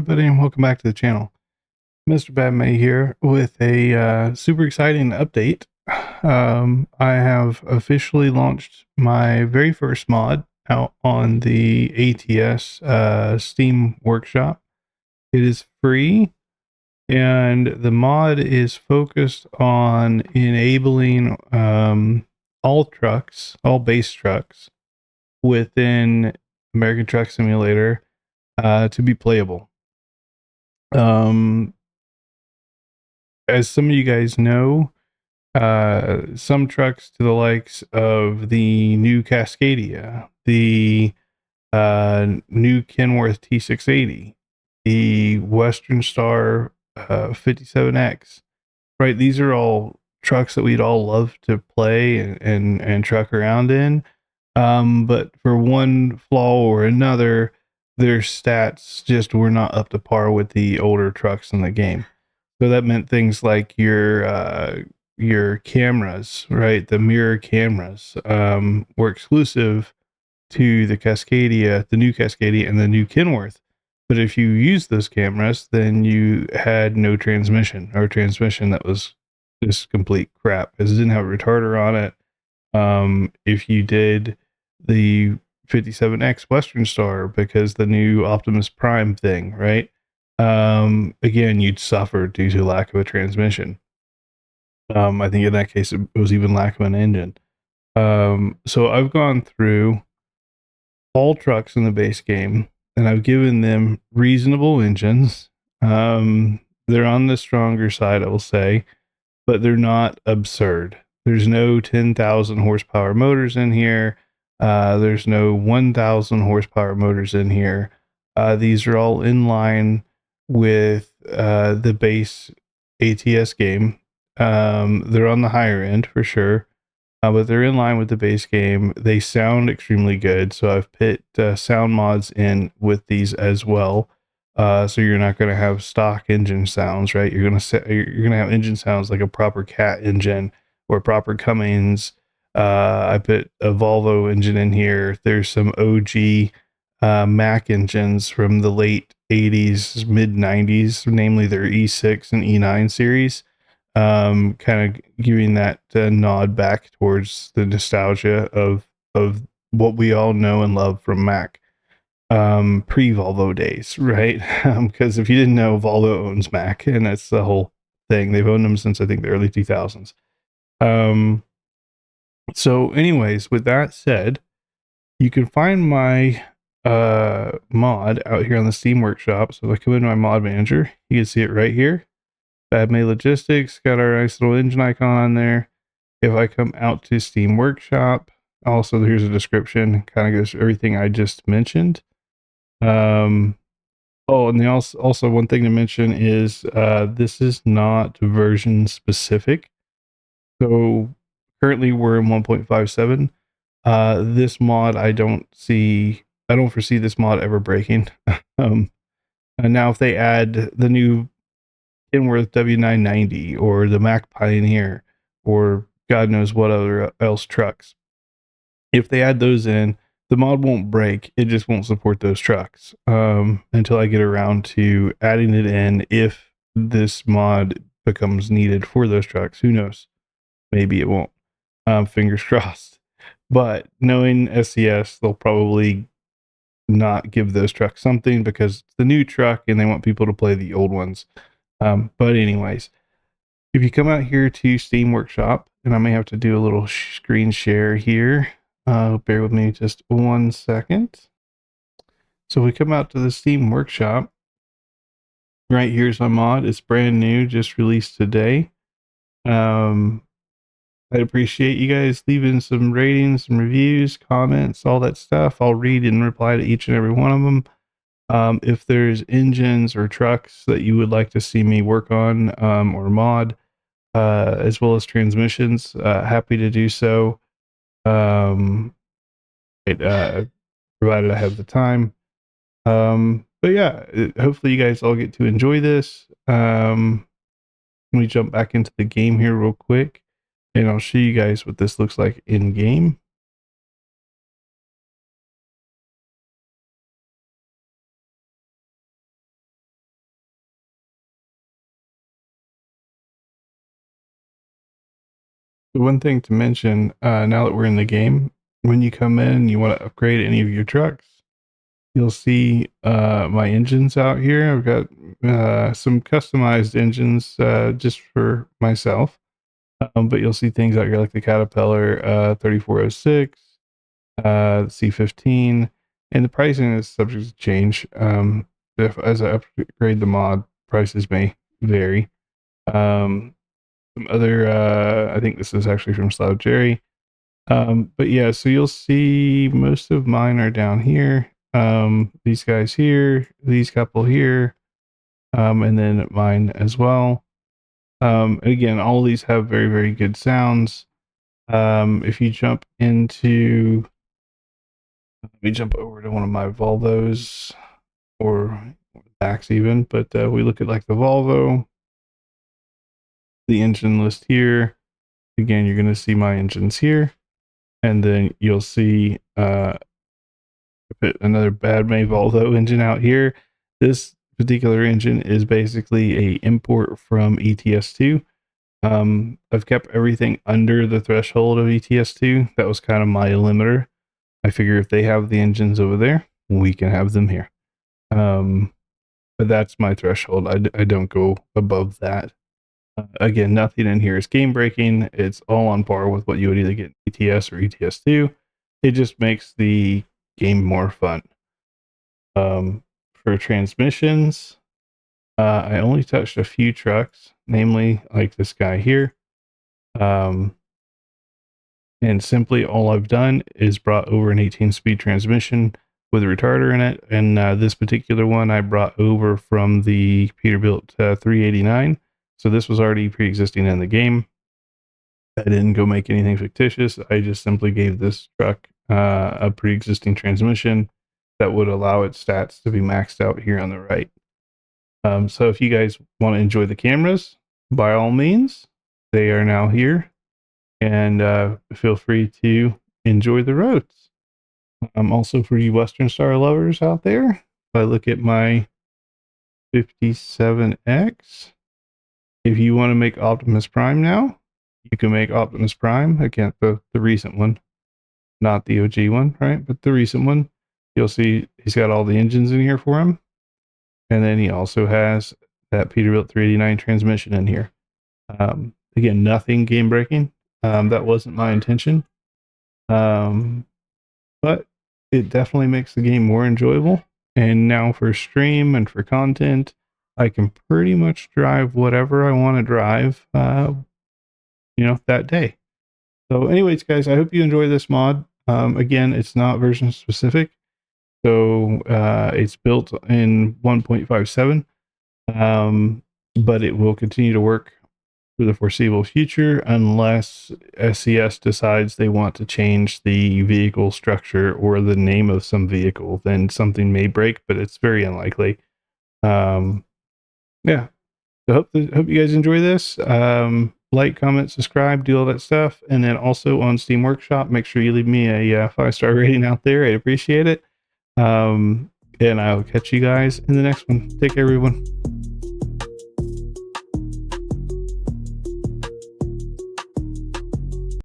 everybody, and welcome back to the channel. Mr. Badmay here with a super exciting update. I have officially launched my very first mod out on the ATS Steam Workshop. It is free, and the mod is focused on enabling all trucks, all base trucks within American Truck Simulator to be playable. As some of you guys know, some trucks to the likes of the new Cascadia, the new Kenworth T680, the Western Star 57X, right? These are all trucks that we'd all love to play and truck around in. But for one flaw or another, their stats just were not up to par with the older trucks in the game. So that meant things like your cameras, right? The mirror cameras were exclusive to the Cascadia, the new Cascadia, and the new Kenworth. But if you used those cameras, then you had no transmission, or transmission that was just complete crap because it didn't have a retarder on it. If you did the 57X Western Star because the new Optimus Prime thing, right? Again, you'd suffer due to lack of a transmission. I think in that case it was even lack of an engine. So I've gone through all trucks in the base game and I've given them reasonable engines. They're on the stronger side, I will say, but they're not absurd. There's no 10,000 horsepower motors in here. There's no 1,000 horsepower motors in here. These are all in line with the base ATS game. They're on the higher end for sure, but they're in line with the base game. They sound extremely good, so I've put sound mods in with these as well. So you're not going to have stock engine sounds, right? You're going to have engine sounds like a proper Cat engine or proper Cummins. I put a Volvo engine in here. There's some OG Mack engines from the late 80s, mid 90s, namely their E6 and E9 series. Kind of giving that nod back towards the nostalgia of what we all know and love from Mack pre-Volvo days, right? Because if you didn't know, Volvo owns Mack, and that's the whole thing. They've owned them since I think the early 2000s. So anyways, with that said, you can find my mod out here on the Steam Workshop. So if I come into my mod manager, you can see it right here. Badmay Logistics, got our nice little engine icon on there. If I come out to Steam Workshop, also here's a description, kind of goes through everything I just mentioned. Oh, and also one thing to mention is this is not version specific. So currently we're in 1.57. This mod I don't foresee this mod ever breaking. And now if they add the new Kenworth W990 or the Mack Pioneer or God knows what other else trucks, if they add those in, the mod won't break. It just won't support those trucks until I get around to adding it in. If this mod becomes needed for those trucks, who knows? Maybe it won't. Fingers crossed. But knowing SCS, they'll probably not give those trucks something because it's the new truck and they want people to play the old ones. But anyways, if you come out here to Steam Workshop, and I may have to do a little screen share here. Bear with me just 1 second. So we come out to the Steam Workshop. Right here's my mod. It's brand new, just released today. I'd appreciate you guys leaving some ratings, some reviews, comments, all that stuff. I'll read and reply to each and every one of them. If there's engines or trucks that you would like to see me work on or mod, as well as transmissions, happy to do so. Provided I have the time. But yeah, hopefully you guys all get to enjoy this. Let me jump back into the game here real quick, and I'll show you guys what this looks like in game. The one thing to mention, now that we're in the game, when you come in and you want to upgrade any of your trucks, you'll see my engines out here. I've got some customized engines just for myself. But you'll see things out here like the Caterpillar 3406, C15, and the pricing is subject to change. If as I upgrade the mod, prices may vary. Some other, I think this is actually from Slow Jerry. But yeah, so you'll see most of mine are down here. These guys here, these couple here, and then mine as well. Again, all of these have very, very good sounds. If you jump into, let me jump over to one of my Volvos or Max even, but we look at like the Volvo, the engine list here. Again, you're going to see my engines here, and then you'll see another bad May Volvo engine out here. This particular engine is basically a import from ETS2. I've kept everything under the threshold of ETS2. That was kind of my limiter. I figure if they have the engines over there, we can have them here. But that's my threshold. I don't go above that. Again, nothing in here is game breaking. It's all on par with what you would either get in ETS or ETS2. It just makes the game more fun. For transmissions, I only touched a few trucks, namely like this guy here. And simply all I've done is brought over an 18-speed transmission with a retarder in it. And this particular one I brought over from the Peterbilt 389. So this was already pre-existing in the game. I didn't go make anything fictitious. I just simply gave this truck a pre-existing transmission that would allow its stats to be maxed out here on the right. So if you guys want to enjoy the cameras, by all means, they are now here. And feel free to enjoy the roads. Also, for you Western Star lovers out there, if I look at my 57X, if you want to make Optimus Prime now, you can make Optimus Prime. Again, the recent one, not the OG one, right? But the recent one. You'll see he's got all the engines in here for him. And then he also has that Peterbilt 389 transmission in here. Again, nothing game breaking. That wasn't my intention. But it definitely makes the game more enjoyable. And now for stream and for content, I can pretty much drive whatever I want to drive, that day. So anyways, guys, I hope you enjoy this mod. Again, it's not version specific. So it's built in 1.57, but it will continue to work for the foreseeable future unless SCS decides they want to change the vehicle structure or the name of some vehicle. Then something may break, but it's very unlikely. Yeah. So hope you guys enjoy this. Like, comment, subscribe, do all that stuff. And then also on Steam Workshop, make sure you leave me a 5-star rating out there. I'd appreciate it. And I'll catch you guys in the next one. Take care, everyone.